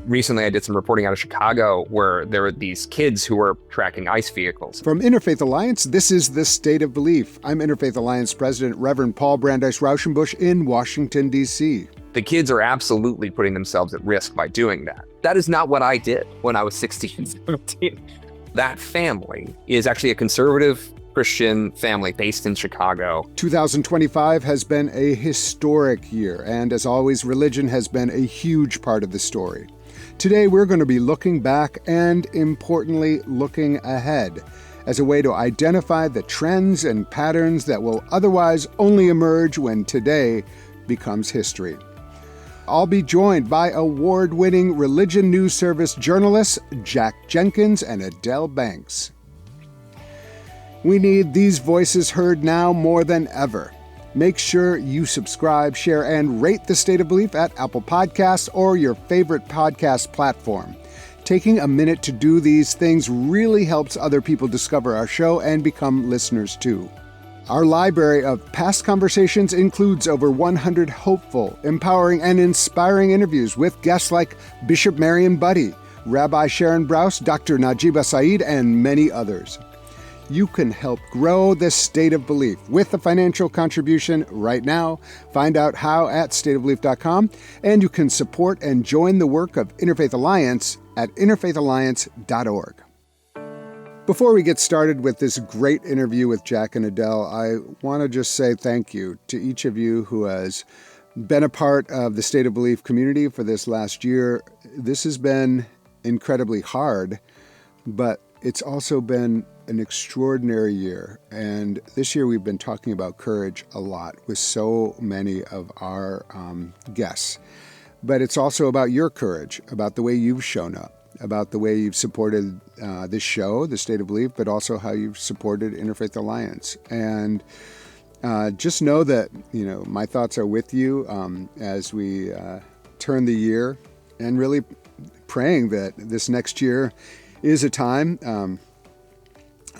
Recently, I did some reporting out of Chicago where there were these kids who were tracking ICE vehicles. From Interfaith Alliance, this is The State of Belief. I'm Interfaith Alliance President Reverend Paul Brandeis Raushenbush in Washington, D.C. The kids are absolutely putting themselves at risk by doing that. That is not what I did when I was 16 and 17. That family is actually a conservative Christian family based in Chicago. 2025 has been a historic year, and as always, religion has been a huge part of the story. Today, we're going to be looking back and, importantly, looking ahead as a way to identify the trends and patterns that will otherwise only emerge when today becomes history. I'll be joined by award-winning Religion News Service journalists Jack Jenkins and Adelle Banks. We need these voices heard now more than ever. Make sure you subscribe, share, and rate The State of Belief at Apple Podcasts or your favorite podcast platform. Taking a minute to do these things really helps other people discover our show and become listeners too. Our library of past conversations includes over 100 hopeful, empowering, and inspiring interviews with guests like Bishop Mariann Budde, Rabbi Sharon Brous, Dr. Najiba Saeed, and many others. You can help grow The State of Belief with a financial contribution right now. Find out how at stateofbelief.com, and you can support and join the work of Interfaith Alliance at interfaithalliance.org. Before we get started with this great interview with Jack and Adelle, I want to just say thank you to each of you who has been a part of the State of Belief community for this last year. This has been incredibly hard, but it's also been an extraordinary year. And this year we've been talking about courage a lot with so many of our guests. But it's also about your courage, about the way you've shown up, about the way you've supported this show, The State of Belief, but also how you've supported Interfaith Alliance. And just know that, my thoughts are with you as we turn the year, and really praying that this next year is a time.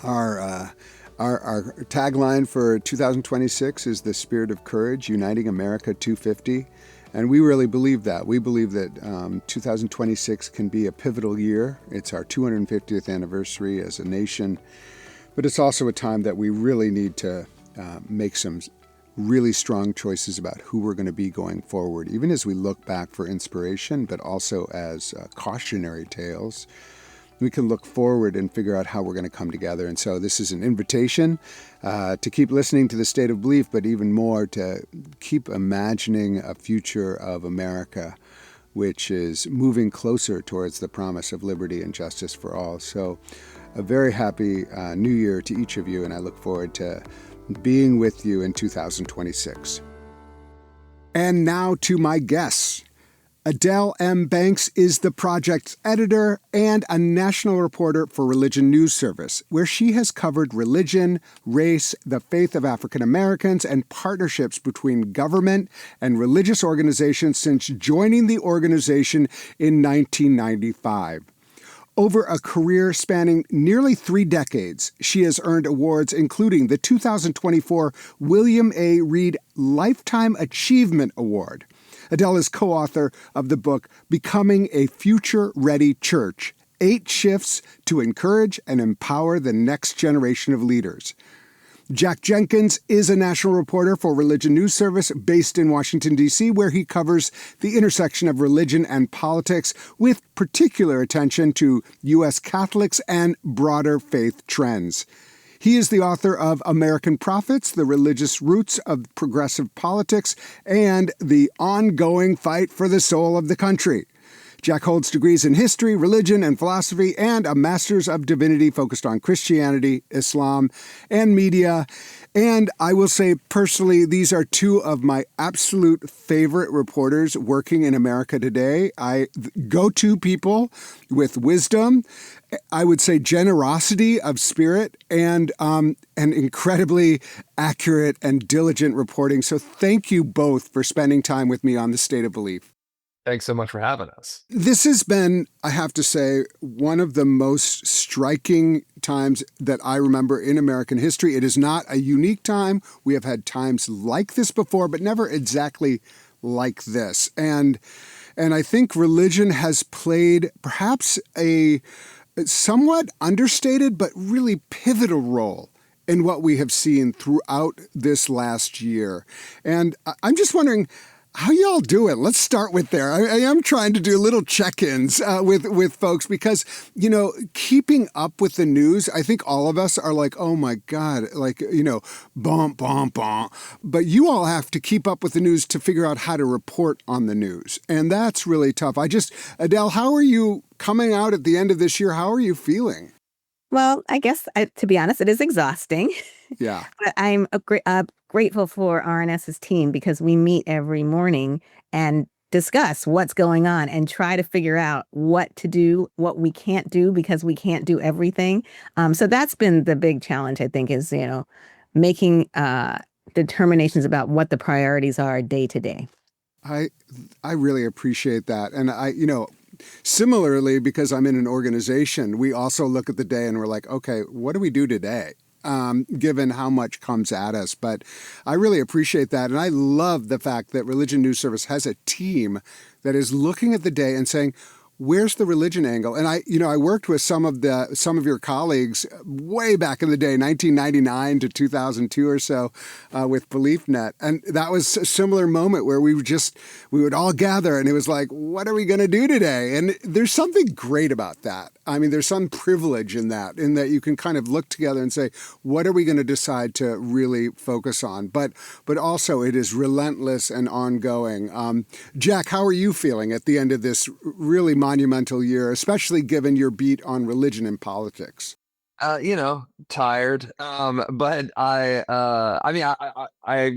Our tagline for 2026 is the spirit of courage, uniting America 250. And we really believe that. We believe that 2026 can be a pivotal year. It's our 250th anniversary as a nation. But it's also a time that we really need to make some really strong choices about who we're going to be going forward, even as we look back for inspiration, but also as cautionary tales. We can look forward and figure out how we're going to come together. And so this is an invitation to keep listening to The State of Belief, but even more to keep imagining a future of America which is moving closer towards the promise of liberty and justice for all. So a very happy new year to each of you, and I look forward to being with you in 2026. And now to my guests. Adelle M. Banks is the project's editor and a national reporter for Religion News Service, where she has covered religion, race, the faith of African Americans, and partnerships between government and religious organizations since joining the organization in 1995. Over a career spanning nearly 3 decades, she has earned awards including the 2024 William A. Reed Lifetime Achievement Award. Adelle is co-author of the book Becoming a Future-Ready Church, 8 Shifts to Encourage and Empower the Next Generation of Leaders. Jack Jenkins is a national reporter for Religion News Service based in Washington, D.C., where he covers the intersection of religion and politics with particular attention to U.S. Catholics and broader faith trends. He is the author of American Prophets, The Religious Roots of Progressive Politics, and The Ongoing Fight for the Soul of the Country. Jack holds degrees in history, religion, and philosophy, and a Master's of Divinity focused on Christianity, Islam, and media. And I will say personally, these are 2 of my absolute favorite reporters working in America today. Go-to people with wisdom, I would say generosity of spirit, and incredibly accurate and diligent reporting. So thank you both for spending time with me on The State of Belief. Thanks so much for having us. This has been, I have to say, one of the most striking times that I remember in American history. It is not a unique time. We have had times like this before, but never exactly like this. And And I think religion has played perhaps a somewhat understated but really pivotal role in what we have seen throughout this last year. And I'm just wondering, how y'all do it? Let's start with there. I am trying to do little check-ins with folks because, keeping up with the news, I think all of us are like, oh my God, bump, bump, bump. But you all have to keep up with the news to figure out how to report on the news. And that's really tough. Adelle, how are you coming out at the end of this year? How are you feeling? Well, I guess, to be honest, it is exhausting. Yeah. But I'm grateful for RNS's team because we meet every morning and discuss what's going on and try to figure out what to do, what we can't do because we can't do everything. So that's been the big challenge, I think, is, making determinations about what the priorities are day to day. I really appreciate that. And similarly, because I'm in an organization, we also look at the day and we're like, okay, what do we do today? Given how much comes at us. But I really appreciate that. And I love the fact that Religion News Service has a team that is looking at the day and saying, where's the religion angle? And I worked with some of your colleagues way back in the day, 1999 to 2002 or so, with BeliefNet, and that was a similar moment where we would all gather, and it was like, what are we going to do today? And there's something great about that. I mean, there's some privilege in that you can kind of look together and say, what are we going to decide to really focus on? But also, it is relentless and ongoing. Jack, how are you feeling at the end of this really monumental year, especially given your beat on religion and politics? Tired. But I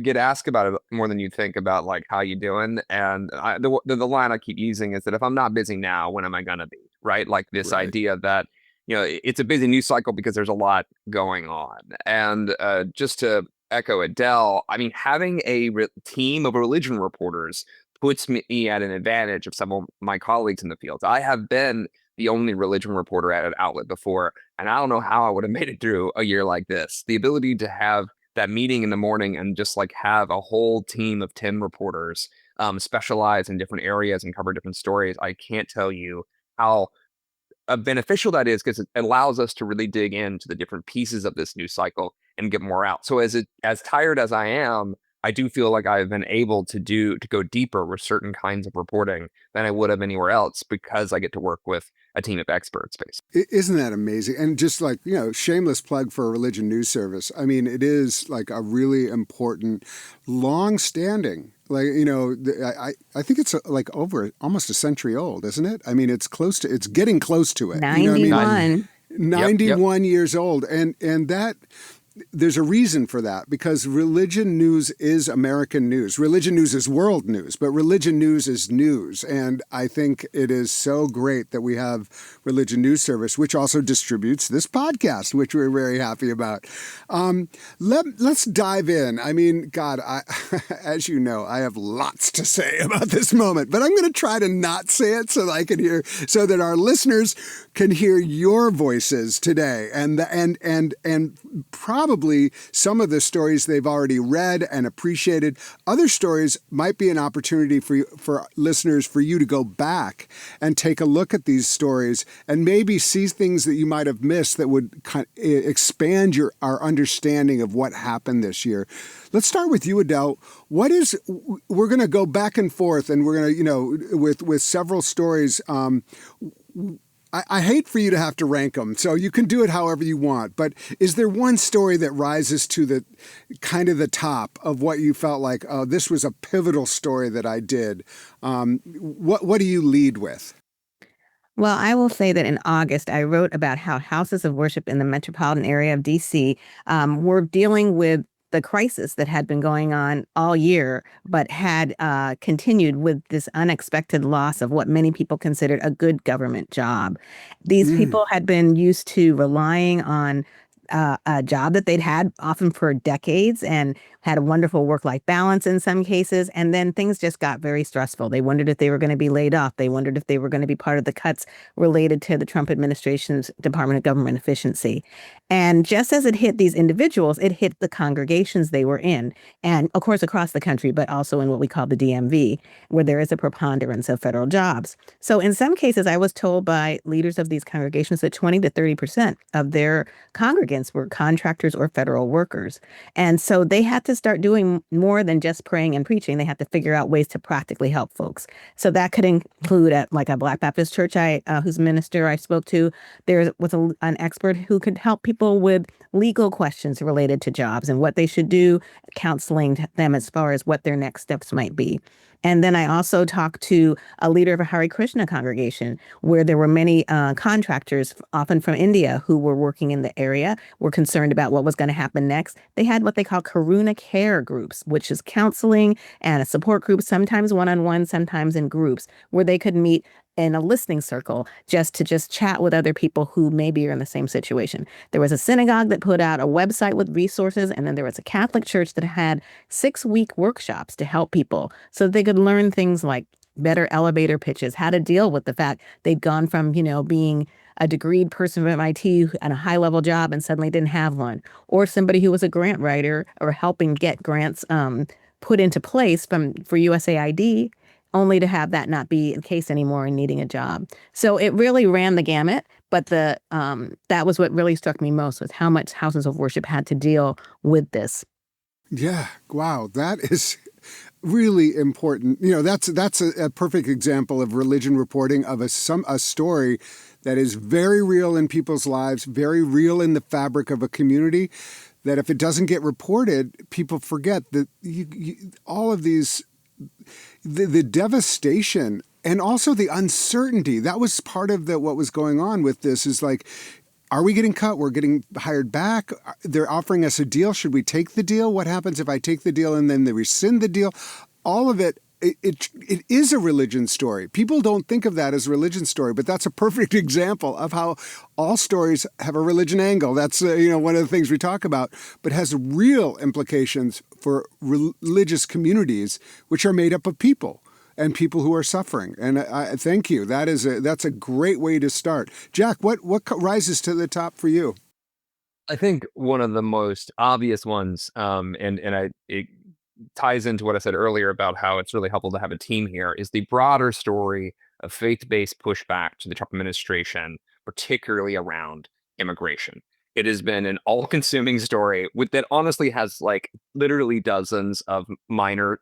get asked about it more than you think about like how you doing, and the line I keep using is that if I'm not busy now, when am I gonna be? Right? Like this Right. idea that it's a busy news cycle because there's a lot going on, and just to echo Adelle, I mean, having a team of religion reporters puts me at an advantage of some of my colleagues in the field. I have been the only religion reporter at an outlet before, and I don't know how I would have made it through a year like this. The ability to have that meeting in the morning and just like have a whole team of 10 reporters specialize in different areas and cover different stories, I can't tell you how beneficial that is, because it allows us to really dig into the different pieces of this news cycle and get more out. So as tired as I am, I do feel like I've been able to go deeper with certain kinds of reporting than I would have anywhere else because I get to work with a team of experts, basically. Isn't that amazing? And just like, shameless plug for a religion news service. I mean, it is like a really important, long-standing, I think it's like over almost a century old, isn't it? I mean, it's getting close to it. 91. You know what I mean? 91 Yep. years old. And that there's a reason for that, because religion news is American news. Religion news is world news, but religion news is news. And I think it is so great that we have Religion News Service, which also distributes this podcast, which we're very happy about. Let's dive in. I mean, God, as you know, I have lots to say about this moment, but I'm going to try to not say it so that our listeners can hear your voices today, and probably some of the stories they've already read and appreciated. Other stories might be an opportunity for listeners, for you to go back and take a look at these stories and maybe see things that you might have missed that would expand our understanding of what happened this year. Let's start with you, Adelle. We're going to go back and forth, and we're going to, with several stories. I hate for you to have to rank them, so you can do it however you want. But is there one story that rises to the kind of the top of what you felt like, oh, this was a pivotal story that I did? What do you lead with? Well, I will say that in August, I wrote about how houses of worship in the metropolitan area of D.C. Were dealing with the crisis that had been going on all year, but had continued with this unexpected loss of what many people considered a good government job. These people had been used to relying on a job that they'd had often for decades and had a wonderful work-life balance in some cases. And then things just got very stressful. They wondered if they were going to be laid off. They wondered if they were going to be part of the cuts related to the Trump administration's Department of Government Efficiency. And just as it hit these individuals, it hit the congregations they were in. And of course, across the country, but also in what we call the DMV, where there is a preponderance of federal jobs. So in some cases, I was told by leaders of these congregations that 20 to 30% of their congregants were contractors or federal workers. And so they had to start doing more than just praying and preaching. They had to figure out ways to practically help folks. So that could include at like a Black Baptist church whose minister I spoke to. There was an expert who could help people with legal questions related to jobs and what they should do, counseling them as far as what their next steps might be. And then I also talked to a leader of a Hare Krishna congregation where there were many contractors, often from India, who were working in the area, were concerned about what was going to happen next. They had what they call Karuna care groups, which is counseling and a support group, sometimes one-on-one, sometimes in groups, where they could meet in a listening circle just to chat with other people who maybe are in the same situation. There was a synagogue that put out a website with resources, and then there was a Catholic church that had 6-week workshops to help people so they could learn things like better elevator pitches, how to deal with the fact they'd gone from, being a degreed person from MIT and a high-level job and suddenly didn't have one, or somebody who was a grant writer or helping get grants put into place for USAID, only to have that not be the case anymore and needing a job. So it really ran the gamut, but that was what really struck me most, was how much houses of worship had to deal with this. Yeah, wow, that is really important. That's a perfect example of religion reporting of a story that is very real in people's lives, very real in the fabric of a community, that if it doesn't get reported, people forget that all of these, the devastation and also the uncertainty. That was part of what was going on with this, is like, are we getting cut? We're getting hired back. They're offering us a deal. Should we take the deal? What happens if I take the deal and then they rescind the deal? All of it is a religion story. People don't think of that as a religion story, but that's a perfect example of how all stories have a religion angle. That's one of the things we talk about, but has real implications for religious communities, which are made up of people and people who are suffering. And I thank you. That's a great way to start. Jack, what rises to the top for you? I think one of the most obvious ones, it ties into what I said earlier about how it's really helpful to have a team here, is the broader story of faith-based pushback to the Trump administration, particularly around immigration. It has been an all-consuming story that honestly has like literally dozens of minor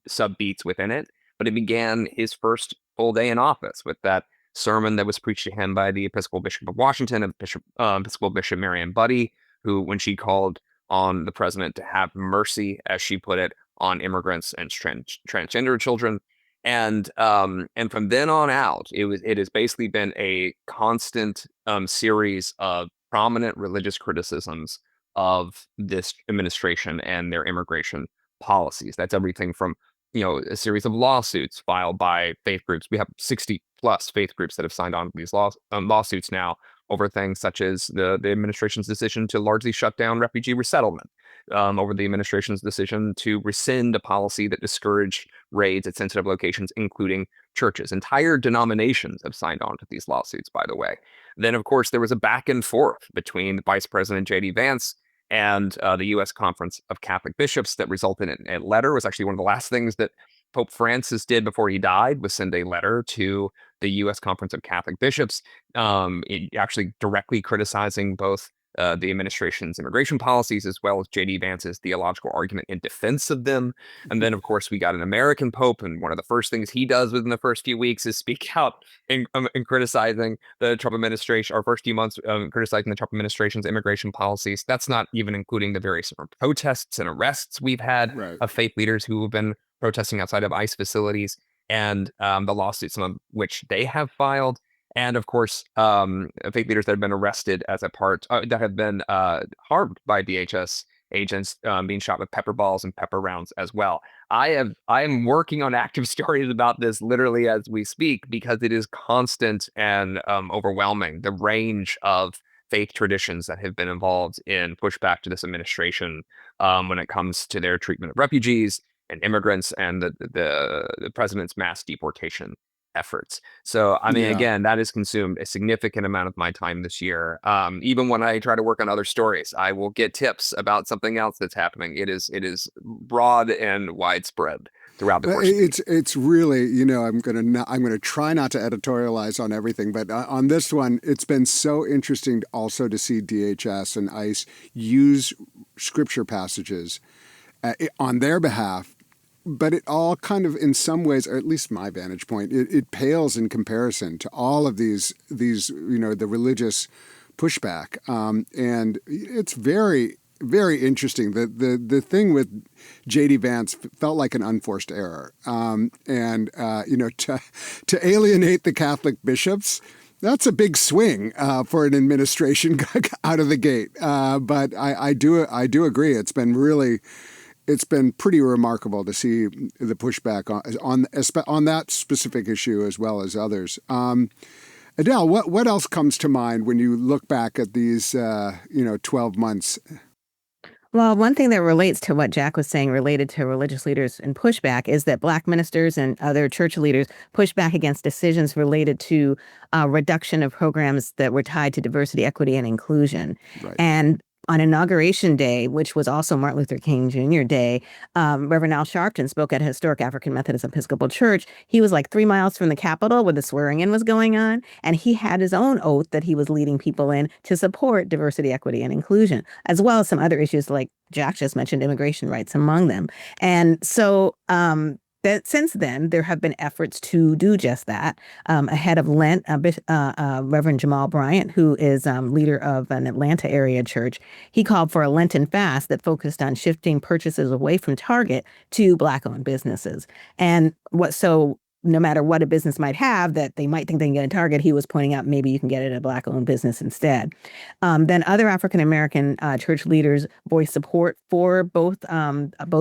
sub-beats within it. But it began his first full day in office with that sermon that was preached to him by the Episcopal Bishop of Washington, Episcopal Bishop Mariann Budde, who, when she called on the president to have mercy, as she put it, on immigrants and transgender children. And from then on out, it has basically been a constant series of prominent religious criticisms of this administration and their immigration policies. That's everything from a series of lawsuits filed by faith groups. We have 60 plus faith groups that have signed on to these lawsuits now over things such as the administration's decision to largely shut down refugee resettlement, over the administration's decision to rescind a policy that discouraged raids at sensitive locations, including churches. Entire denominations have signed on to these lawsuits, by the way. Then, of course, there was a back and forth between Vice President J.D. Vance and the U.S. Conference of Catholic Bishops that resulted in a letter. It was actually one of the last things that Pope Francis did before he died, was send a letter to the U.S. Conference of Catholic Bishops, actually directly criticizing both the administration's immigration policies as well as J.D. Vance's theological argument in defense of them. And then, of course, we got an American Pope, and one of the first things he does within the first few weeks is speak out in criticizing the Trump administration, or first few months criticizing the Trump administration's immigration policies. That's not even including the various protests and arrests we've had of faith leaders who have been protesting outside of ICE facilities, and the lawsuits, some of which they have filed. And of course, faith leaders that have been arrested as a part, that have been harmed by DHS agents, being shot with pepper balls and pepper rounds as well. I am working on active stories about this literally as we speak, because it is constant and overwhelming, the range of faith traditions that have been involved in pushback to this administration when it comes to their treatment of refugees and immigrants and the president's mass deportation efforts. So, I mean, Yeah. again, that has consumed a significant amount of my time this year. Even when I try to work on other stories, I will get tips about something else that's happening. It is broad and widespread throughout the Well, course of the year. it's really, you know, I'm gonna try not to editorialize on everything, but on this one, it's been so interesting also to see DHS and ICE use scripture passages on their behalf. But it all kind of, in some ways, or at least my vantage point, it pales in comparison to all of these, you know, the religious pushback, and it's very, very interesting. The thing with J.D. Vance felt like an unforced error, and you know, to alienate the Catholic bishops. That's a big swing for an administration out of the gate. But I do agree. It's been pretty remarkable to see the pushback on that specific issue as well as others. Adelle, what else comes to mind when you look back at these 12 months? Well, one thing that relates to what Jack was saying related to religious leaders and pushback is that Black ministers and other church leaders push back against decisions related to reduction of programs that were tied to diversity, equity, and inclusion. Right. And on Inauguration Day, which was also Martin Luther King Jr. Day, Reverend Al Sharpton spoke at a historic African Methodist Episcopal Church. He was like 3 miles from the Capitol where the swearing-in was going on, and he had his own oath that he was leading people in to support diversity, equity, and inclusion, as well as some other issues like Jack just mentioned, immigration rights among them. And so that since then, there have been efforts to do just that. Ahead of Lent, Reverend Jamal Bryant, who is leader of an Atlanta area church, he called for a Lenten fast that focused on shifting purchases away from Target to Black-owned businesses. And no matter what a business might have that they might think they can get at Target, he was pointing out maybe you can get it at a Black-owned business instead. Then other African-American church leaders voiced support for both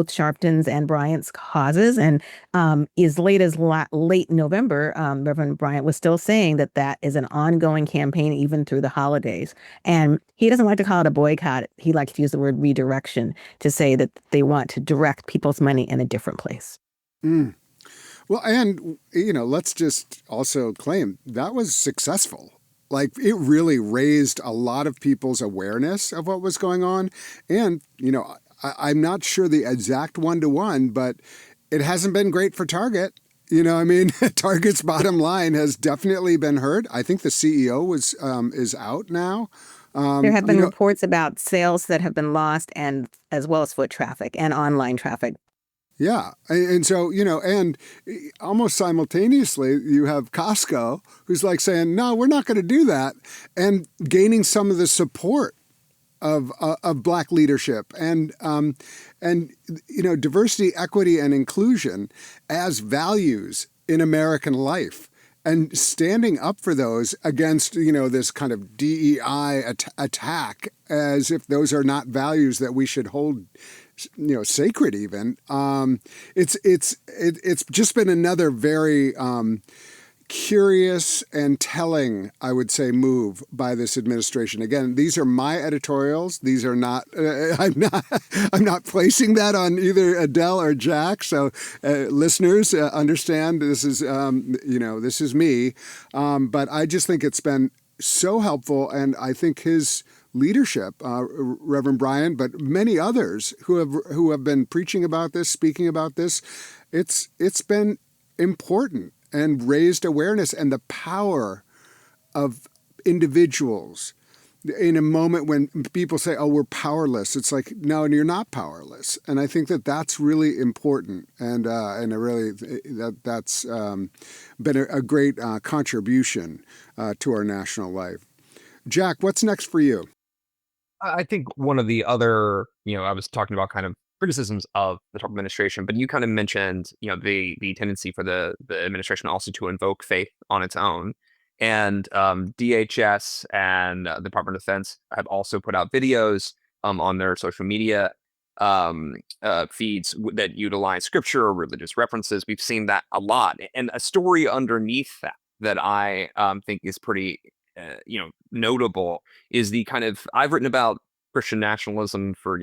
Sharpton's and Bryant's causes. And as late as late November, Reverend Bryant was still saying that is an ongoing campaign even through the holidays. And he doesn't like to call it a boycott. He likes to use the word redirection to say that they want to direct people's money in a different place. Mm. Well, and, you know, let's just also claim that was successful. Like, it really raised a lot of people's awareness of what was going on. And, you know, I'm not sure the exact one-to-one, but it hasn't been great for Target. You know, I mean, Target's bottom line has definitely been hurt. I think the CEO is out now. There have been reports about sales that have been lost, and as well as foot traffic and online traffic. Yeah. And so, you know, and almost simultaneously, you have Costco, who's like saying, no, we're not going to do that, and gaining some of the support of Black leadership and you know, diversity, equity, and inclusion as values in American life, and standing up for those against, you know, this kind of DEI attack as if those are not values that we should hold, you know, sacred even. It's just been another very curious and telling, I would say, move by this administration. Again, these are my editorials. These are not. I'm not placing that on either Adelle or Jack. So, listeners, understand this is this is me. But I just think it's been so helpful, and I think his leadership, Reverend Bryant, but many others who have been preaching about this, speaking about this, it's been important and raised awareness and the power of individuals. In a moment when people say, "Oh, we're powerless," it's like, no, you're not powerless. And I think that that's really important, and that's been a great contribution to our national life. Jack, what's next for you? I think one of the other, I was talking about kind of criticisms of the Trump administration, but you kind of mentioned, the tendency for the administration also to invoke faith on its own. And DHS and the Department of Defense have also put out videos on their social media feeds that utilize scripture or religious references. We've seen that a lot. And a story underneath that I think is pretty notable is the kind of, I've written about Christian nationalism for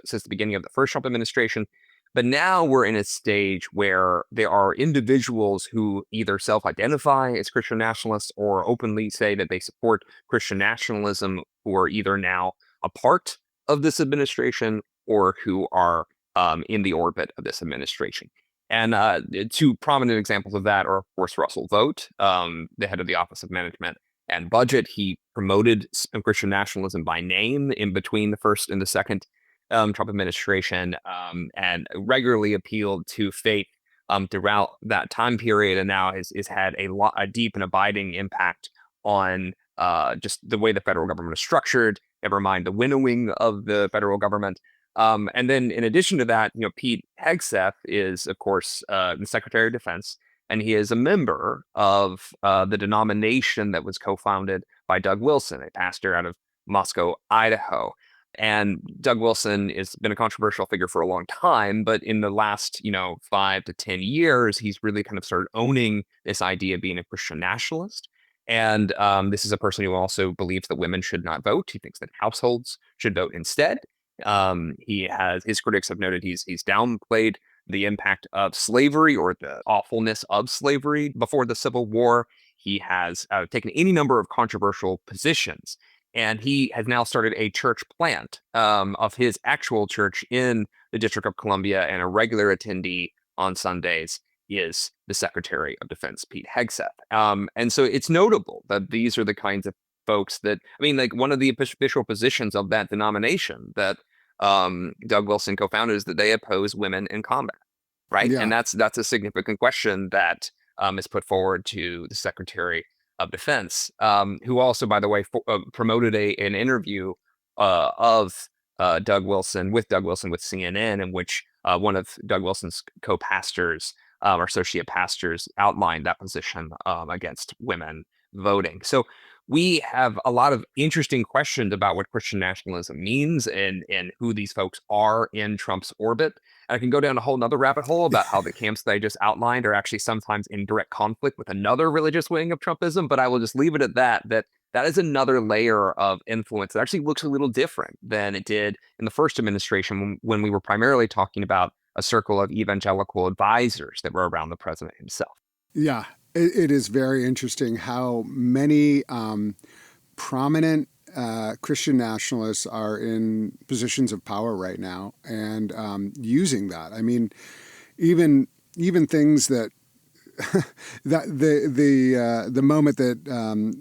since the beginning of the first Trump administration, but now we're in a stage where there are individuals who either self-identify as Christian nationalists or openly say that they support Christian nationalism, who are either now a part of this administration or who are in the orbit of this administration. And two prominent examples of that are, of course, Russell Vogt, the head of the Office of Management and Budget. He promoted Christian nationalism by name in between the first and the second Trump administration, and regularly appealed to faith throughout that time period, and now has had a deep and abiding impact on just the way the federal government is structured, never mind the winnowing of the federal government. And then in addition to that, Pete Hegseth is, of course, the Secretary of Defense, and he is a member of the denomination that was co-founded by Doug Wilson, a pastor out of Moscow, Idaho. And Doug Wilson has been a controversial figure for a long time, but in the last, 5 to 10 years, he's really kind of started owning this idea of being a Christian nationalist. And this is a person who also believes that women should not vote. He thinks that households should vote instead. His critics have noted he's downplayed the impact of slavery or the awfulness of slavery before the Civil War. He has taken any number of controversial positions, and he has now started a church plant of his actual church in the District of Columbia, and a regular attendee on Sundays is the Secretary of Defense, Pete Hegseth. And so it's notable that these are the kinds of folks that, like one of the official positions of that denomination that Doug Wilson co-founded is that they oppose women in combat, right? Yeah. And that's a significant question that is put forward to the Secretary of Defense, who also, by the way, promoted an interview of Doug Wilson with CNN, in which one of Doug Wilson's co-pastors or associate pastors outlined that position against women voting. So we have a lot of interesting questions about what Christian nationalism means and who these folks are in Trump's orbit. And I can go down a whole nother rabbit hole about how the camps that I just outlined are actually sometimes in direct conflict with another religious wing of Trumpism, but I will just leave it at that is another layer of influence that actually looks a little different than it did in the first administration, when we were primarily talking about a circle of evangelical advisors that were around the president himself. Yeah, it is very interesting how many prominent Christian nationalists are in positions of power right now and using that. Even things that that the moment that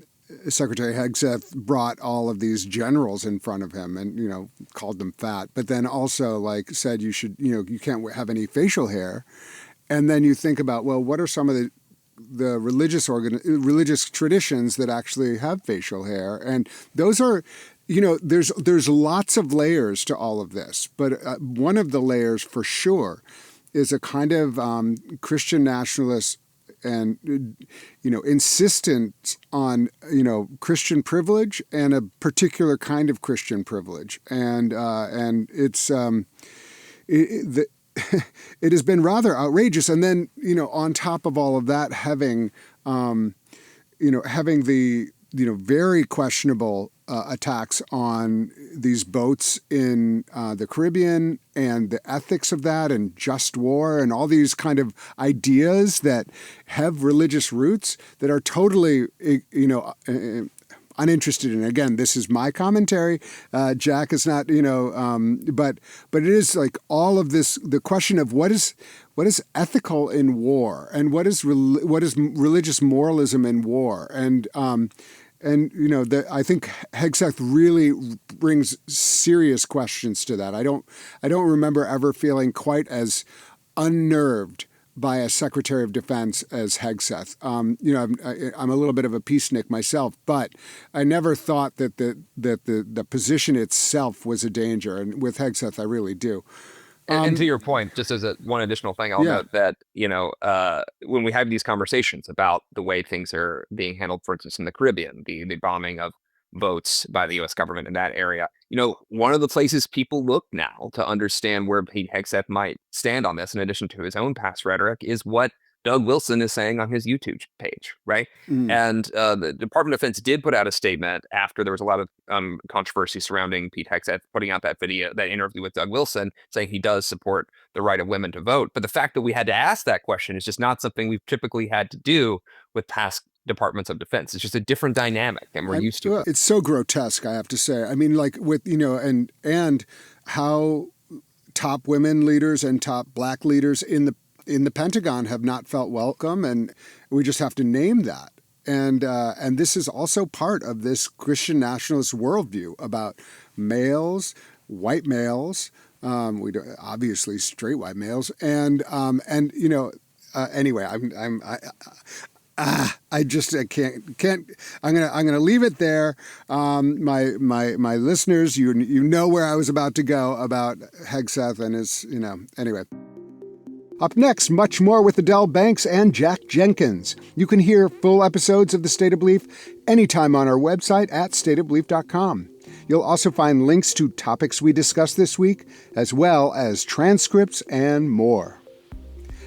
Secretary Hegseth brought all of these generals in front of him and called them fat, but then also said you can't have any facial hair, and then you think about, well, what are some of the religious traditions that actually have facial hair? And those are, there's lots of layers to all of this, but one of the layers for sure is a kind of Christian nationalist and insistence on Christian privilege and a particular kind of Christian privilege, and it's it has been rather outrageous. And then on top of all of that, having the very questionable attacks on these boats in the Caribbean and the ethics of that and just war and all these kind of ideas that have religious roots that are totally, uninterested in. Again, this is my commentary. Jack is not, but it is all of this, the question of what is ethical in war and what is religious moralism in war. And I think Hegseth really brings serious questions to that. I don't remember ever feeling quite as unnerved by a Secretary of Defense as Hegseth. I'm a little bit of a peacenik myself, but I never thought that the position itself was a danger. And with Hegseth, I really do. And to your point, just as one additional thing, I'll note that, when we have these conversations about the way things are being handled, for instance, in the Caribbean, the bombing of boats by the U.S. government in that area, one of the places people look now to understand where Pete Hegseth might stand on this, in addition to his own past rhetoric, is what Doug Wilson is saying on his YouTube page, right? Mm. And the Department of Defense did put out a statement after there was a lot of controversy surrounding Pete Hegseth putting out that interview with Doug Wilson, saying he does support the right of women to vote. But the fact that we had to ask that question is just not something we've typically had to do with past departments of defense. It's just a different dynamic, and we're used to it. It's so grotesque, I have to say. I mean, like with, and how top women leaders and top black leaders in the Pentagon have not felt welcome, and we just have to name that. And this is also part of this Christian nationalist worldview about males, white males, obviously straight white males, and anyway, I can't. I'm gonna leave it there. My listeners, you know where I was about to go about Hegseth and his, anyway. Up next, much more with Adelle Banks and Jack Jenkins. You can hear full episodes of The State of Belief anytime on our website at stateofbelief.com. You'll also find links to topics we discussed this week, as well as transcripts and more.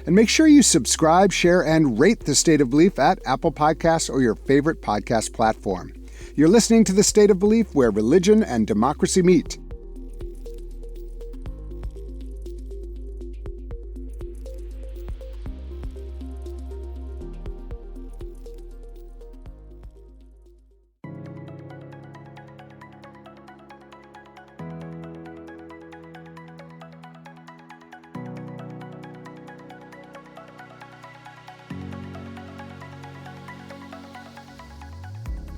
And make sure you subscribe, share, and rate The State of Belief at Apple Podcasts or your favorite podcast platform. You're listening to The State of Belief, where religion and democracy meet.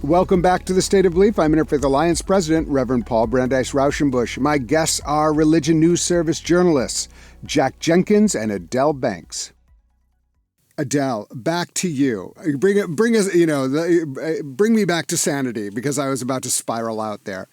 Welcome back to The State of Belief. I'm Interfaith Alliance President, Reverend Paul Brandeis Raushenbush. My guests are Religion News Service journalists, Jack Jenkins and Adelle Banks. Adelle, back to you. Bring me back to sanity, because I was about to spiral out there.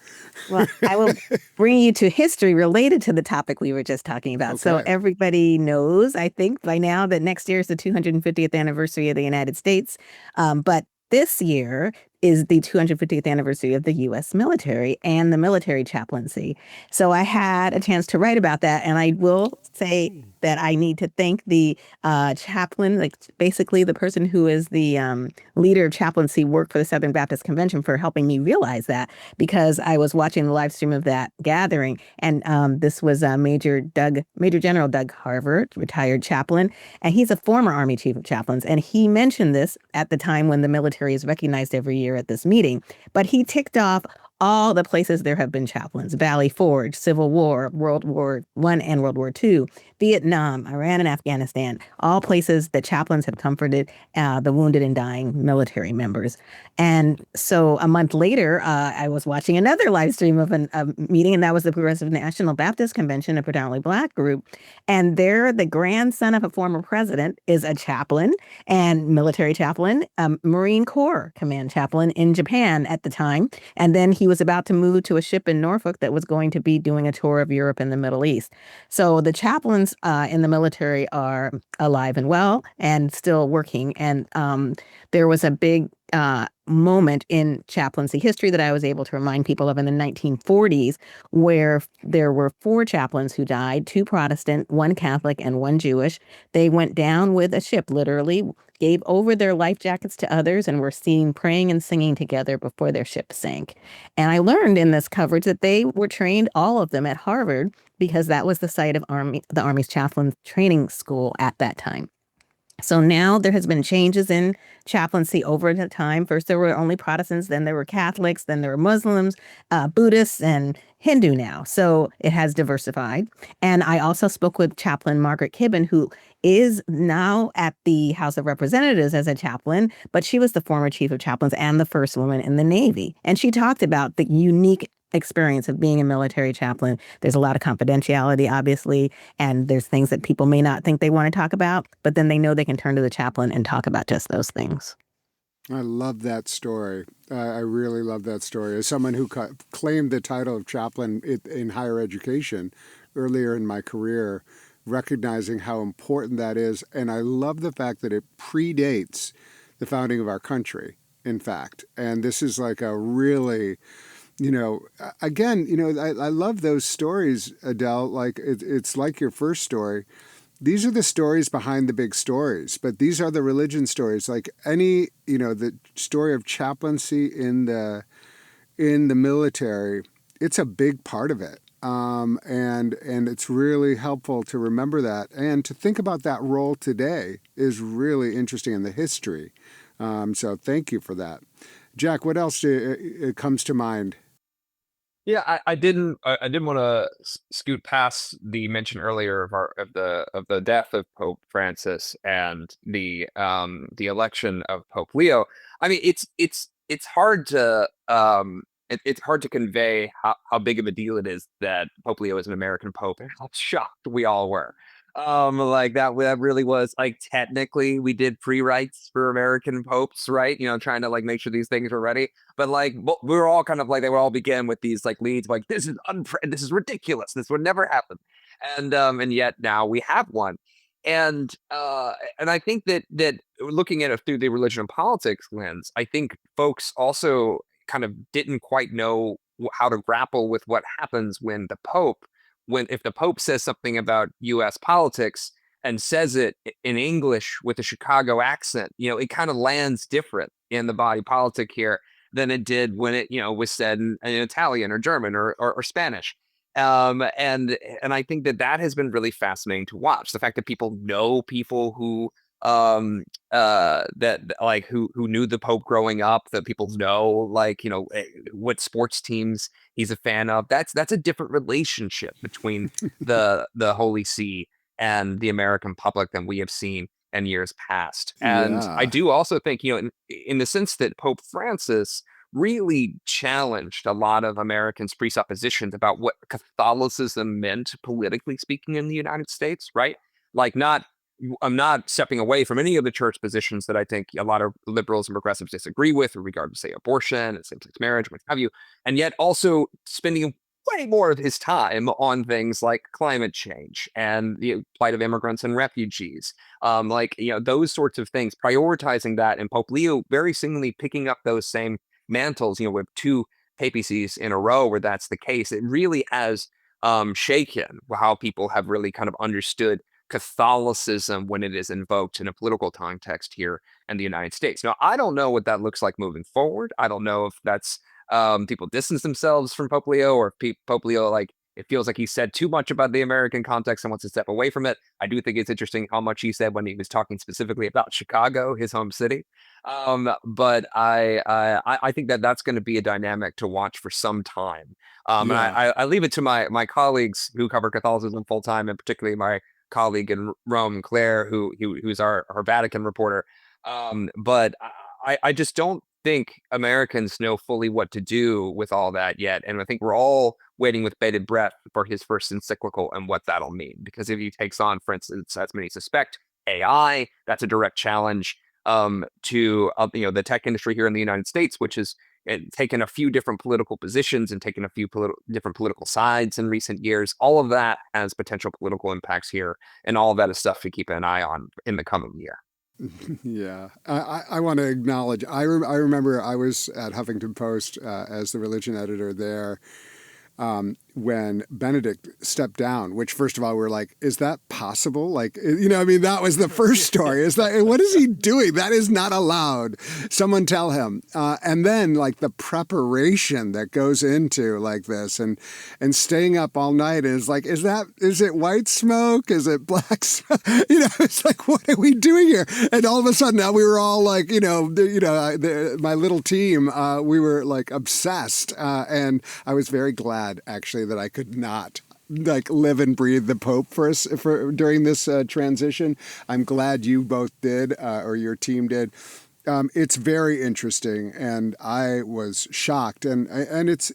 Well, I will bring you to history related to the topic we were just talking about. Okay. So everybody knows, I think, by now that next year is the 250th anniversary of the United States. But this year is the 250th anniversary of the U.S. military and the military chaplaincy. So I had a chance to write about that, and I will say that I need to thank the chaplain, like basically the person who is the leader of chaplaincy work for the Southern Baptist Convention, for helping me realize that, because I was watching the live stream of that gathering, and this was Major General Doug Harvard, retired chaplain, and he's a former Army Chief of Chaplains, and he mentioned this at the time when the military is recognized every year at this meeting, but he ticked off all the places there have been chaplains: Valley Forge, Civil War, World War I and World War II, Vietnam, Iran and Afghanistan, all places that chaplains have comforted the wounded and dying military members. And so a month later, I was watching another live stream of a meeting, and that was the Progressive National Baptist Convention, a predominantly Black group. And there, the grandson of a former president is a chaplain and military chaplain, Marine Corps command chaplain in Japan at the time. And then he was about to move to a ship in Norfolk that was going to be doing a tour of Europe and the Middle East. So the chaplains in the military are alive and well and still working. And there was a big moment in chaplaincy history that I was able to remind people of in the 1940s, where there were 4 chaplains who died, 2 Protestant, 1 Catholic, and 1 Jewish. They went down with a ship, literally, gave over their life jackets to others, and were seen praying and singing together before their ship sank. And I learned in this coverage that they were trained, all of them, at Harvard, because that was the site of the Army's chaplain training school at that time. So now there has been changes in chaplaincy over the time. First, there were only Protestants, then there were Catholics, then there were Muslims, Buddhists, and Hindu now. So it has diversified. And I also spoke with Chaplain Margaret Kibben, who is now at the House of Representatives as a chaplain, but she was the former chief of chaplains and the first woman in the Navy. And she talked about the unique experience of being a military chaplain. There's a lot of confidentiality, obviously, and there's things that people may not think they want to talk about, but then they know they can turn to the chaplain and talk about just those things. I love that story. I really love that story. As someone who claimed the title of chaplain in higher education earlier in my career, recognizing how important that is, and I love the fact that it predates the founding of our country, in fact. And this is like a really... I love those stories, Adelle. Like it's like your first story. these are the stories behind the big stories, but these are the religion stories. Like any, the story of chaplaincy in the military, it's a big part of it. And it's really helpful to remember that, and to think about that role today is really interesting in the history. So thank you for that. Jack, what else comes to mind? Yeah, I didn't want to scoot past the mention earlier of the death of Pope Francis and the election of Pope Leo. I mean, it's hard to it's hard to convey how big of a deal it is that Pope Leo is an American pope, and how shocked we all were. Like that really was, like, technically we did pre-rites for American popes, right? Trying to like make sure these things were ready. But like we were all kind of like, they would all begin with these like leads like, this is ridiculous, this would never happen. And yet now we have one. And I think that looking at it through the religion and politics lens, I think folks also kind of didn't quite know how to grapple with what happens when if the Pope says something about US politics and says it in English with a Chicago accent, it kind of lands different in the body politic here than it did when it, was said in Italian or German or Spanish. And I think that has been really fascinating to watch. The fact that people know people who that like who knew the Pope growing up, that people know, like, what sports teams he's a fan of. That's a different relationship between the Holy See and the American public than we have seen in years past. And I Yeah. do also think, in the sense that Pope Francis really challenged a lot of Americans' presuppositions about what Catholicism meant politically speaking in the United States, right? Like, I'm not stepping away from any of the church positions that I think a lot of liberals and progressives disagree with in regard to, say, abortion and same-sex marriage, what have you, and yet also spending way more of his time on things like climate change and the plight of immigrants and refugees, those sorts of things, prioritizing that, and Pope Leo very seemingly picking up those same mantles, with two papacies in a row where that's the case. It really has shaken how people have really kind of understood Catholicism when it is invoked in a political context here in the United States. Now, I don't know what that looks like moving forward. I don't know if that's people distance themselves from Pope Leo, or if Pope Leo, like, it feels like he said too much about the American context and wants to step away from it. I do think it's interesting how much he said when he was talking specifically about Chicago, his home city. But I think that that's going to be a dynamic to watch for some time. And Yeah. I leave it to my colleagues who cover Catholicism full time, and particularly my colleague in Rome, Claire, who's our Vatican reporter. But I just don't think Americans know fully what to do with all that yet. And I think we're all waiting with bated breath for his first encyclical and what that'll mean. Because if he takes on, for instance, as many suspect, AI, that's a direct challenge to the tech industry here in the United States, which has taken a few different political positions and taken a few different political sides in recent years. All of that has potential political impacts here, and all of that is stuff to keep an eye on in the coming year. Yeah, I want to acknowledge, I remember I was at Huffington Post as the religion editor there when Benedict stepped down, which, first of all, we're like, is that possible? Like, that was the first story. Is that, what is he doing? That is not allowed. Someone tell him. And then, like, the preparation that goes into like this, and staying up all night is like, is it white smoke? Is it black smoke? It's like, what are we doing here? And all of a sudden now we were all like, my little team, we were like obsessed. And I was very glad, actually, that I could not like live and breathe the Pope for during this transition. I'm glad you both did, or your team did. It's very interesting, and I was shocked. And it's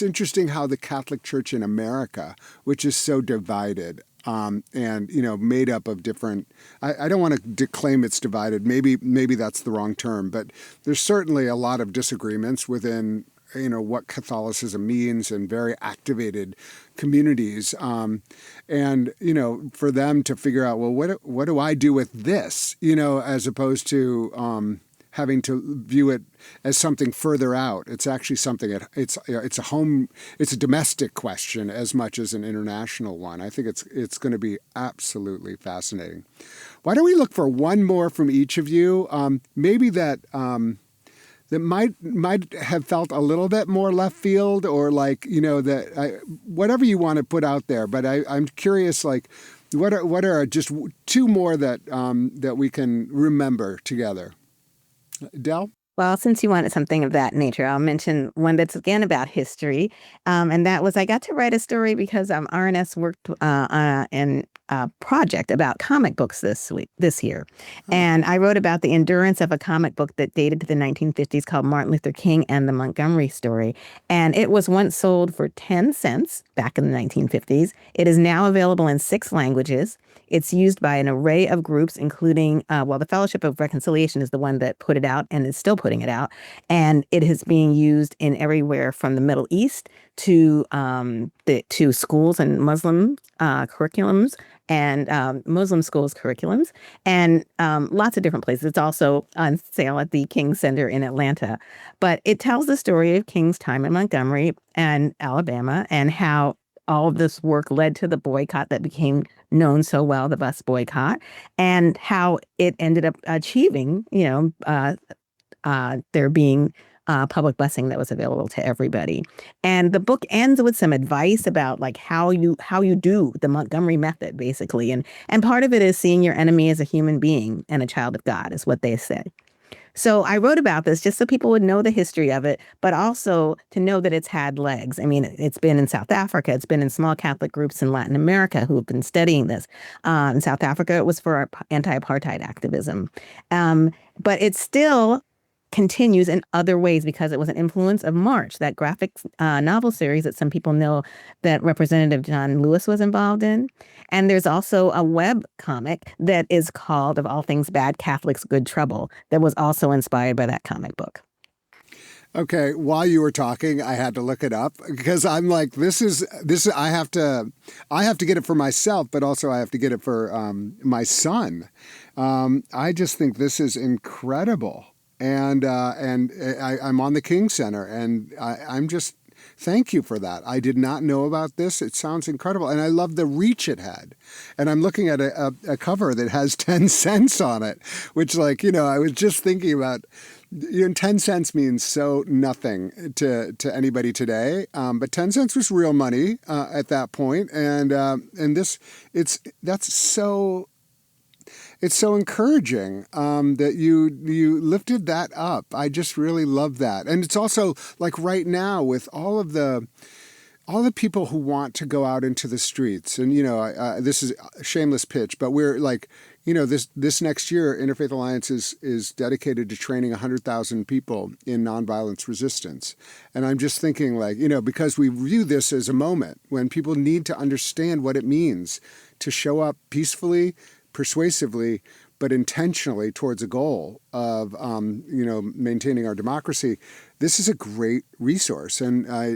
interesting how the Catholic Church in America, which is so divided, and made up of different. I don't want to claim it's divided. Maybe that's the wrong term, but there's certainly a lot of disagreements within what Catholicism means, and very activated communities. And for them to figure out, well, what do I do with this? As opposed to having to view it as something further out. It's actually something it's a domestic question as much as an international one. I think it's going to be absolutely fascinating. Why don't we look for one more from each of you? Maybe that might have felt a little bit more left field, or whatever you want to put out there. But I'm curious, what are just two more that we can remember together? Adelle? Well, since you wanted something of that nature, I'll mention one that's again about history. And that was I got to write a story because RNS worked in a project about comic books this year. And I wrote about the endurance of a comic book that dated to the 1950s called Martin Luther King and the Montgomery Story. And it was once sold for 10 cents back in the 1950s. It is now available in 6 languages. It's used by an array of groups, including, the Fellowship of Reconciliation is the one that put it out and is still putting it out. And it is being used in everywhere from the Middle East to schools and Muslim curriculums and Muslim schools curriculums and lots of different places. It's also on sale at the King Center in Atlanta. But it tells the story of King's time in Montgomery and Alabama and how all of this work led to the boycott that became known so well, the bus boycott, and how it ended up achieving, there being public busing that was available to everybody. And the book ends with some advice about how you do the Montgomery method, basically. And part of it is seeing your enemy as a human being and a child of God, is what they say. So I wrote about this just so people would know the history of it, but also to know that it's had legs. I mean, it's been in South Africa. It's been in small Catholic groups in Latin America who have been studying this. In South Africa, it was for anti-apartheid activism. But it still continues in other ways because it was an influence of March, that graphic novel series that some people know that Representative John Lewis was involved in. And there's also a web comic that is called, of all things bad, Catholics Good Trouble, that was also inspired by that comic book. Okay, while you were talking, I had to look it up because I'm like, this is I have to get it for myself, but also I have to get it for my son. I just think this is incredible. And I'm on the King Center, and I'm just, thank you for that. I did not know about this. It sounds incredible, and I love the reach it had. And I'm looking at a cover that has 10 cents on it, which, I was just thinking about, 10 cents means so nothing to anybody today, but 10 cents was real money at that point, and it's so encouraging that you lifted that up. I just really love that. And it's also right now with all the people who want to go out into the streets. And, this is a shameless pitch, but we're this next year, Interfaith Alliance is dedicated to training 100,000 people in nonviolence resistance. And I'm just thinking because we view this as a moment when people need to understand what it means to show up peacefully, persuasively, but intentionally towards a goal of, maintaining our democracy. This is a great resource, and I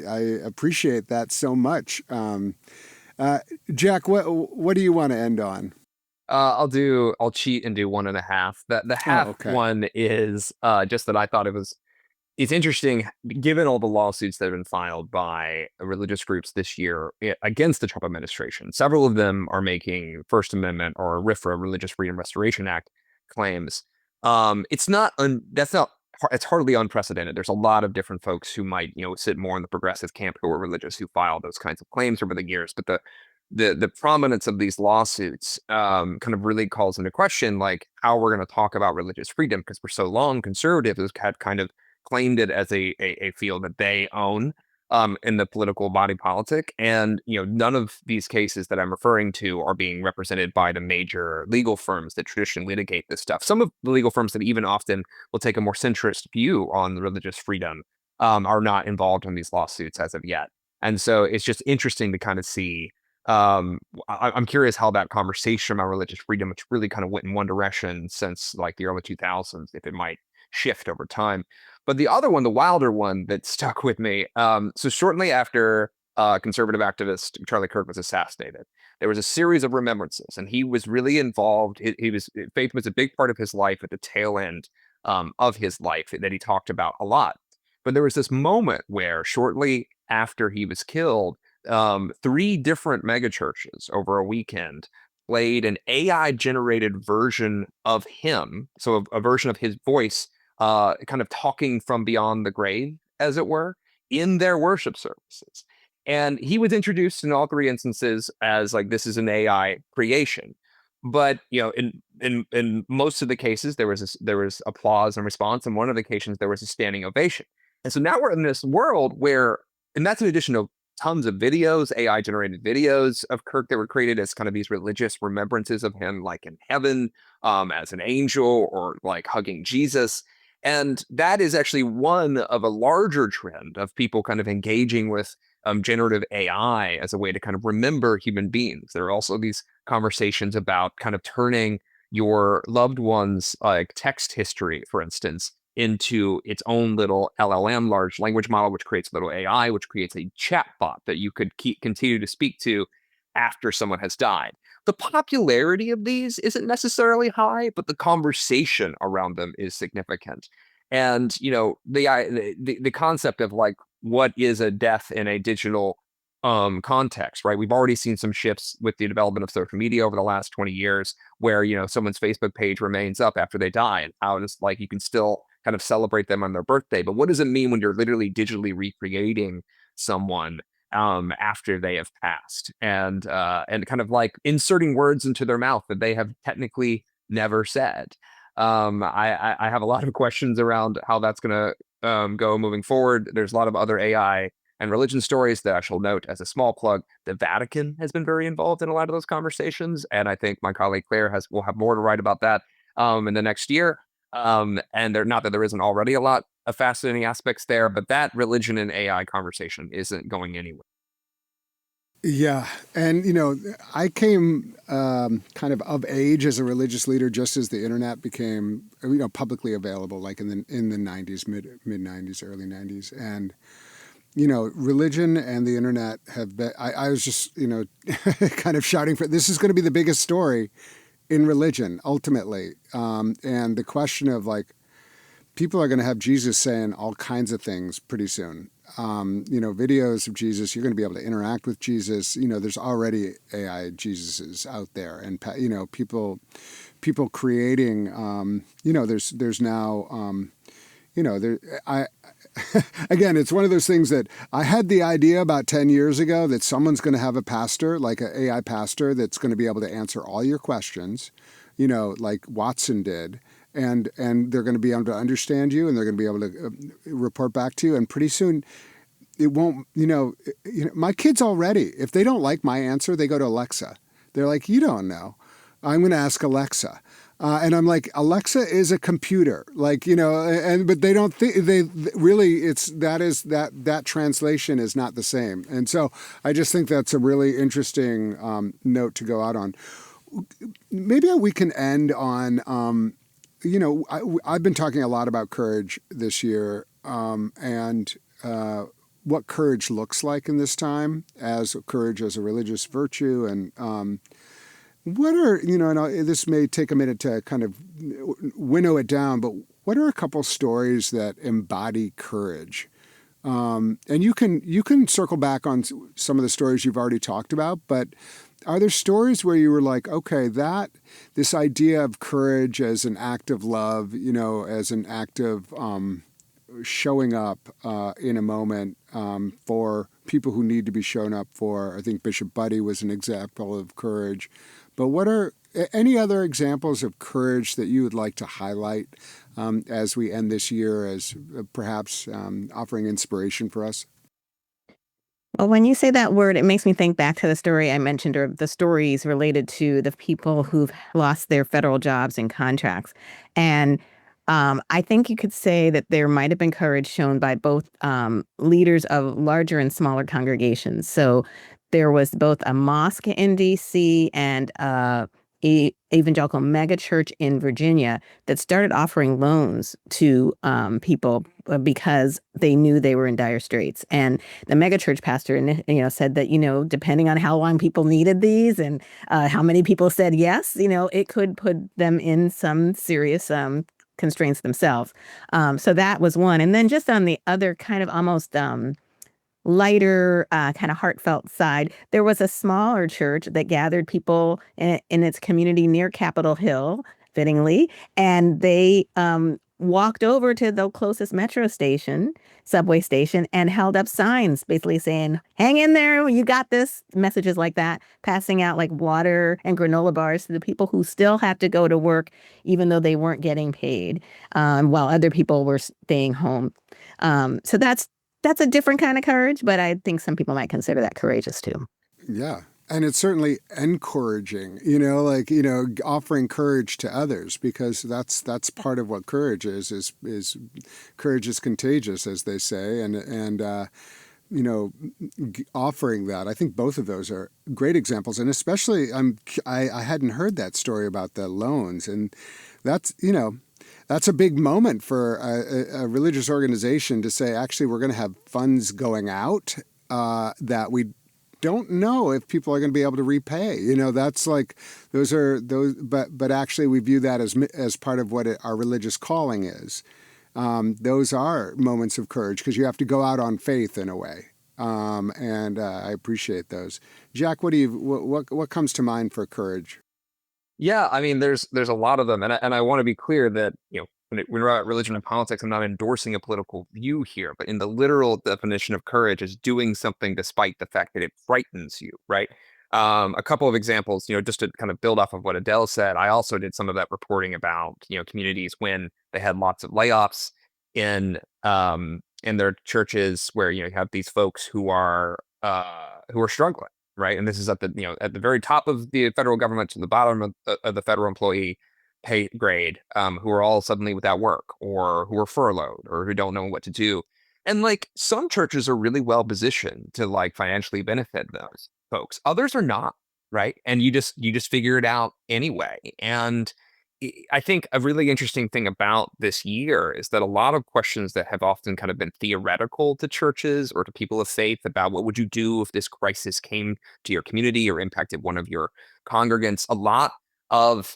appreciate that so much. Jack, what do you want to end on? I'll cheat and do 1.5. The half one is just that I thought it's interesting, given all the lawsuits that have been filed by religious groups this year against the Trump administration. Several of them are making First Amendment or RFRA, Religious Freedom Restoration Act claims. It's hardly unprecedented. There's a lot of different folks who might, sit more in the progressive camp who are religious who file those kinds of claims over the years. But the prominence of these lawsuits kind of really calls into question how we're going to talk about religious freedom, because for so long conservatives had kind of claimed it as a field that they own in the political body politic. And, none of these cases that I'm referring to are being represented by the major legal firms that traditionally litigate this stuff. Some of the legal firms that even often will take a more centrist view on religious freedom are not involved in these lawsuits as of yet. And so it's just interesting to kind of see. I'm curious how that conversation about religious freedom, which really kind of went in one direction since the early 2000s, if it might shift over time. But the other one, the wilder one that stuck with me, so shortly after conservative activist Charlie Kirk was assassinated, there was a series of remembrances, and he was really involved. Faith was a big part of his life at the tail end of his life that he talked about a lot. But there was this moment where shortly after he was killed, 3 different megachurches over a weekend played an AI-generated version of him, so a version of his voice, kind of talking from beyond the grave, as it were, in their worship services. And he was introduced in all 3 instances as like, this is an AI creation. But in most of the cases, there was applause and response. And one of the occasions, there was a standing ovation. And so now we're in this world where, and that's in addition to tons of videos, AI generated videos of Kirk that were created as kind of these religious remembrances of him, like in heaven, as an angel, or like hugging Jesus. And that is actually one of a larger trend of people kind of engaging with generative AI as a way to kind of remember human beings. There are also these conversations about kind of turning your loved one's like text history, for instance, into its own little LLM, large language model, which creates a little AI, which creates a chat bot that you could continue to speak to after someone has died. The popularity of these isn't necessarily high, but the conversation around them is significant. And the concept of like, what is a death in a digital context, right? We've already seen some shifts with the development of social media over the last 20 years, where someone's Facebook page remains up after they die, and how it's like you can still kind of celebrate them on their birthday. But what does it mean when you're literally digitally recreating someone after they have passed, and kind of like inserting words into their mouth that they have technically never said? I have a lot of questions around how that's going to go moving forward. There's a lot of other AI and religion stories that I shall note as a small plug. The Vatican has been very involved in a lot of those conversations, and I think my colleague Claire will have more to write about that in the next year. And not that there isn't already a lot of fascinating aspects there, but that religion and AI conversation isn't going anywhere. Yeah. And, I came kind of age as a religious leader just as the internet became, publicly available, like in the 90s, mid 90s, early 90s. And, religion and the internet have been, I was just, kind of shouting for, this is going to be the biggest story in religion, ultimately. And the question of like, people are going to have Jesus saying all kinds of things pretty soon. Videos of Jesus, you're going to be able to interact with Jesus. There's already AI Jesuses out there, and people creating. There's now. Again, it's one of those things that I had the idea about 10 years ago that someone's going to have a pastor, like an AI pastor, that's going to be able to answer all your questions, like Watson did. And they're going to be able to understand you, and they're going to be able to report back to you. And pretty soon, it won't. My kids already, if they don't like my answer, they go to Alexa. They're like, "You don't know. I'm going to ask Alexa." And I'm like, Alexa is a computer, like but they don't think they really. That translation is not the same. And so I just think that's a really interesting note to go out on. Maybe we can end on. I've been talking a lot about courage this year, and what courage looks like in this time, as courage as a religious virtue, and what are and this may take a minute to kind of winnow it down, but what are a couple stories that embody courage? And you can circle back on some of the stories you've already talked about, but are there stories where you were like, okay, this idea of courage as an act of love, as an act of showing up in a moment for people who need to be shown up for? I think Bishop Budde was an example of courage. But what are any other examples of courage that you would like to highlight as we end this year, as perhaps offering inspiration for us? Well, when you say that word, it makes me think back to the story I mentioned, or the stories related to the people who've lost their federal jobs and contracts. And I think you could say that there might have been courage shown by both leaders of larger and smaller congregations. So there was both a mosque in D.C. and evangelical megachurch in Virginia that started offering loans to people because they knew they were in dire straits. And the megachurch pastor, said that, depending on how long people needed these and how many people said yes, it could put them in some serious constraints themselves. So that was one. And then just on the other kind of almost lighter, kind of heartfelt side, there was a smaller church that gathered people in its community near Capitol Hill, fittingly, and they walked over to the closest metro station, subway station, and held up signs basically saying, hang in there, you got this, messages like that, passing out like water and granola bars to the people who still had to go to work, even though they weren't getting paid, while other people were staying home. So that's a different kind of courage, but I think some people might consider that courageous too. Yeah. And it's certainly encouraging, offering courage to others, because that's part of what courage is courage is contagious, as they say, and offering that. I think both of those are great examples, and especially I hadn't heard that story about the loans, and that's a big moment for a religious organization to say, actually, we're going to have funds going out that we don't know if people are going to be able to repay. That's like but actually we view that as part of what our religious calling is. Those are moments of courage because you have to go out on faith in a way. And I appreciate those. Jack, what comes to mind for courage? Yeah, I mean, there's a lot of them, and I want to be clear that when we're about religion and politics, I'm not endorsing a political view here, but in the literal definition of courage is doing something despite the fact that it frightens you, right? A couple of examples, just to kind of build off of what Adelle said. I also did some of that reporting about communities when they had lots of layoffs in their churches, where you have these folks who are struggling. Right. And this is at the very top of the federal government to the bottom of the federal employee pay grade, who are all suddenly without work, or who are furloughed, or who don't know what to do. And some churches are really well positioned to financially benefit those folks. Others are not. Right. And you just figure it out anyway. And I think a really interesting thing about this year is that a lot of questions that have often kind of been theoretical to churches or to people of faith about what would you do if this crisis came to your community or impacted one of your congregants, a lot of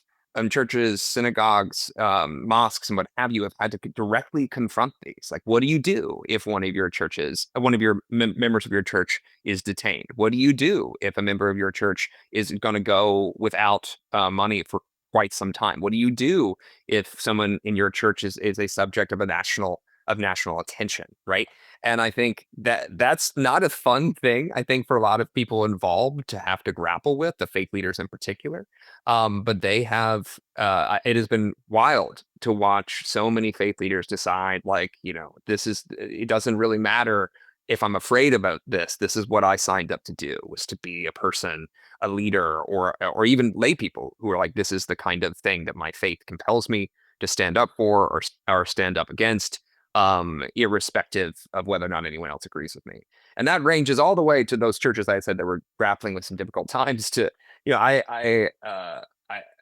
churches, synagogues, mosques, and what have you have had to directly confront these. Like, what do you do if one of your members of your church is detained? What do you do if a member of your church is going to go without money for quite some time? What do you do if someone in your church is a subject of national attention, right? And I think that's not a fun thing, I think, for a lot of people involved to have to grapple with, the faith leaders in particular. But they have, it has been wild to watch so many faith leaders decide, it doesn't really matter if I'm afraid about this. This is what I signed up to do, was to be a person, a leader, or even lay people who are like, this is the kind of thing that my faith compels me to stand up for or stand up against, irrespective of whether or not anyone else agrees with me. And that ranges all the way to those churches I said that were grappling with some difficult times to,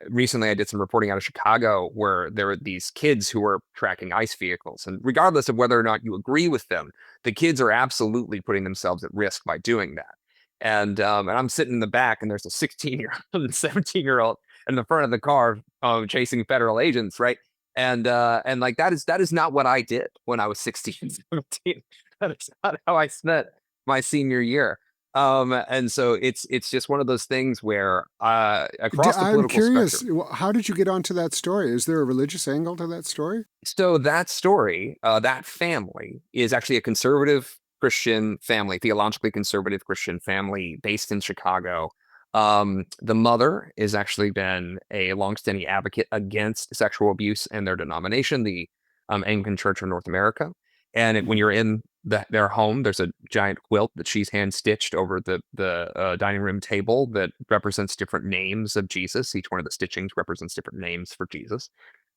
recently I did some reporting out of Chicago where there were these kids who were tracking ICE vehicles, and regardless of whether or not you agree with them, the kids are absolutely putting themselves at risk by doing that. And I'm sitting in the back, and there's a 16-year-old and 17-year-old in the front of the car chasing federal agents, right? And that is not what I did when I was 16 and 17. That is not how I spent my senior year. And so it's just one of those things where across the political I'm curious, spectrum. how did you get onto that story? Is there a religious angle to that story? So that story, that family is actually a conservative Christian family, theologically conservative Christian family based in Chicago. The mother has actually been a longstanding advocate against sexual abuse in their denomination, the Anglican Church of North America. And when you're in their home, there's a giant quilt that she's hand stitched over the dining room table that represents different names of Jesus. Each one of the stitchings represents different names for Jesus.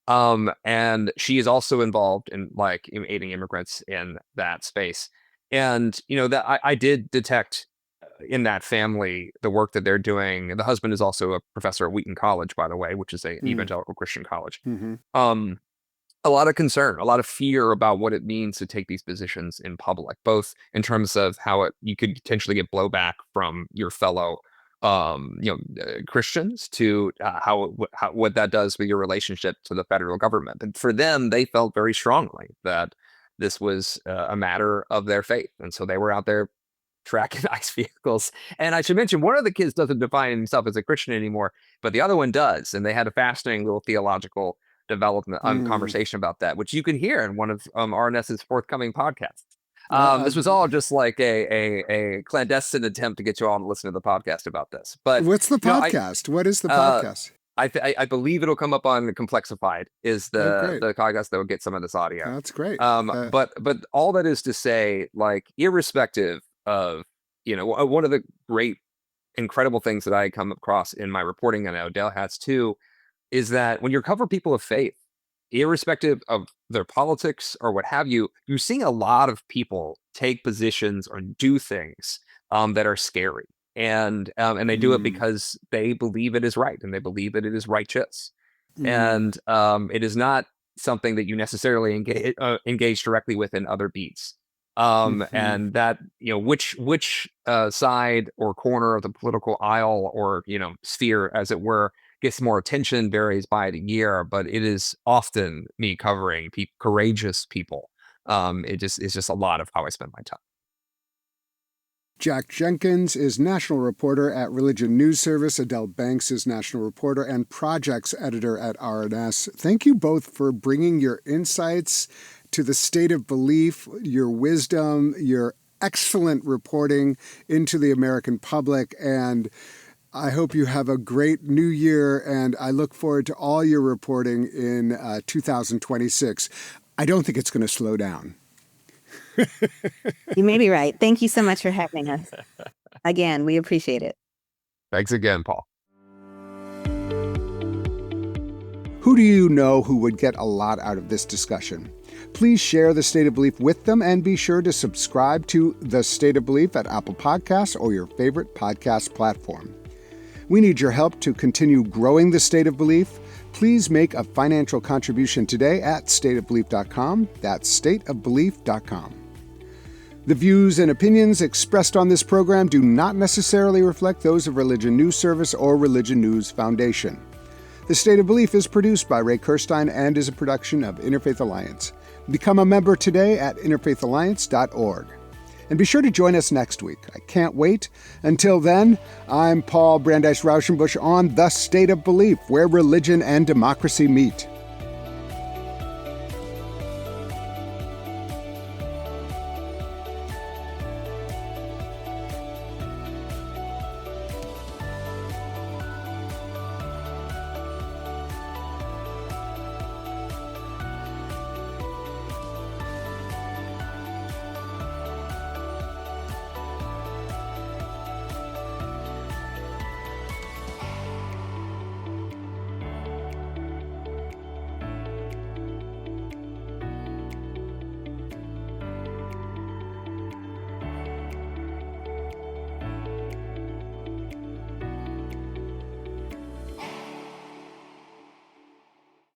And she is also involved in aiding immigrants in that space. And that I did detect in that family the work that they're doing. The husband is also a professor at Wheaton College, by the way, which is an evangelical Christian college. Mm-hmm. A lot of concern, a lot of fear about what it means to take these positions in public, both in terms of how you could potentially get blowback from your fellow Christians to what that does with your relationship to the federal government. And for them, they felt very strongly that this was a matter of their faith. And so they were out there tracking ICE vehicles. And I should mention, one of the kids doesn't define himself as a Christian anymore, but the other one does. And they had a fascinating little theological development conversation about that, which you can hear in one of RNS's forthcoming podcasts. This was all just like a clandestine attempt to get you all to listen to the podcast about this. But what's the podcast? What is the podcast? I believe it'll come up on Complexified is the podcast that will get some of this audio. That's great. But all that is to say, like, irrespective of, one of the great, incredible things that I come across in my reporting, and Adelle has too, is that when you cover people of faith, irrespective of their politics or what have you, you're seeing a lot of people take positions or do things that are scary. And they do it because they believe it is right and they believe that it is righteous. And it is not something that you necessarily engage directly with in other beats. And that, which side or corner of the political aisle or, sphere, as it were, gets more attention varies by the year, but it is often me covering courageous people. It's just a lot of how I spend my time. Jack Jenkins is national reporter at Religion News Service. Adelle Banks is national reporter and projects editor at RNS. Thank you both for bringing your insights to the state of belief, your wisdom, your excellent reporting into the American public. And I hope you have a great new year, and I look forward to all your reporting in 2026. I don't think it's going to slow down. You may be right. Thank you so much for having us. Again, we appreciate it. Thanks again, Paul. Who do you know who would get a lot out of this discussion? Please share The State of Belief with them and be sure to subscribe to The State of Belief at Apple Podcasts or your favorite podcast platform. We need your help to continue growing The State of Belief. Please make a financial contribution today at stateofbelief.com. That's stateofbelief.com. The views and opinions expressed on this program do not necessarily reflect those of Religion News Service or Religion News Foundation. The State of Belief is produced by Ray Kirstein and is a production of Interfaith Alliance. Become a member today at interfaithalliance.org. And be sure to join us next week. I can't wait. Until then, I'm Paul Brandeis Raushenbush on The State of Belief, where religion and democracy meet.